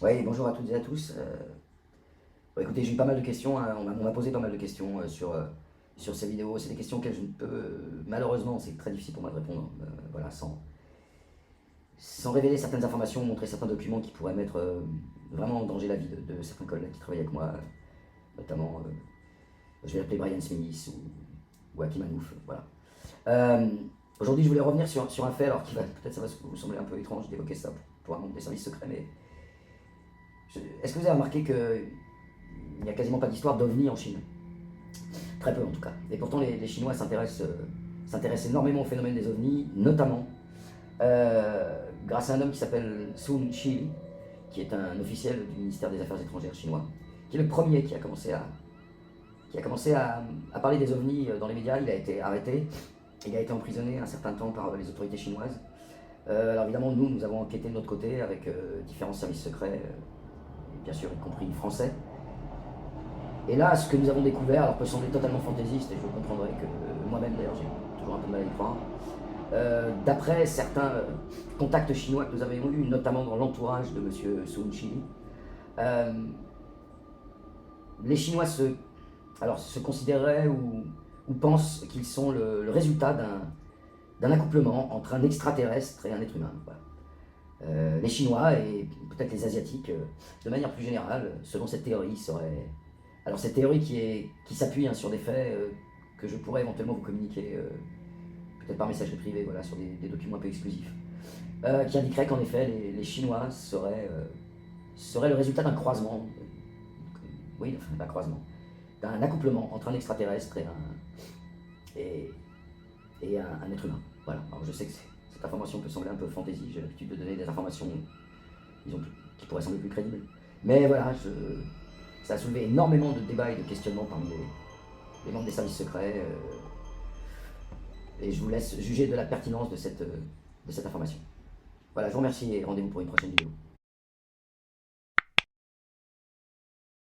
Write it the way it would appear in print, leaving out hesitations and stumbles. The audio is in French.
Oui, bonjour à toutes et à tous. Bon, écoutez, j'ai eu pas mal de questions, hein. On m'a posé pas mal de questions sur ces vidéos. C'est des questions auxquelles je ne peux, malheureusement, c'est très difficile pour moi de répondre, voilà, sans révéler certaines informations, montrer certains documents qui pourraient mettre vraiment en danger la vie de certains collègues qui travaillent avec moi, notamment, je vais l'appeler Brian Smith ou Hakim Anouf, voilà. Euh, Aujourd'hui, je voulais revenir sur un fait, alors qui va, peut-être ça va vous sembler un peu étrange d'évoquer ça pour un membre des services secrets, mais est-ce que vous avez remarqué qu'il n'y a quasiment pas d'histoire d'OVNI en Chine? Très peu en tout cas. Et pourtant les Chinois s'intéressent énormément au phénomène des OVNI, notamment grâce à un homme qui s'appelle Sun Shili, qui est un officiel du ministère des Affaires étrangères chinois, qui est le premier qui a commencé à parler des OVNI dans les médias. Il a été arrêté, il a été emprisonné un certain temps par les autorités chinoises. Alors évidemment, nous avons enquêté de notre côté avec différents services secrets, bien sûr y compris français. Et là, ce que nous avons découvert, alors peut sembler totalement fantaisiste, et je comprendrai que moi-même d'ailleurs j'ai toujours un peu de mal à y croire, d'après certains contacts chinois que nous avions eus, notamment dans l'entourage de M. Sun Chili, euh, les Chinois se considéraient ou pensent qu'ils sont le résultat d'un accouplement entre un extraterrestre et un être humain. Voilà. Les Chinois et peut-être les Asiatiques, de manière plus générale, selon cette théorie, seraient... Alors cette théorie qui s'appuie sur des faits que je pourrais éventuellement vous communiquer, peut-être par messagerie privée, voilà, sur des documents un peu exclusifs, qui indiquerait qu'en effet les Chinois seraient le résultat d'un croisement, oui, enfin, d'un croisement, d'un accouplement entre un extraterrestre et, et un être humain. Voilà. Alors je sais que cette information peut sembler un peu fantaisie, j'ai l'habitude de donner des informations disons, qui pourraient sembler plus crédibles. Mais voilà, ça a soulevé énormément de débats et de questionnements parmi les membres des services secrets. Et je vous laisse juger de la pertinence de cette information. Voilà, je vous remercie et rendez-vous pour une prochaine vidéo.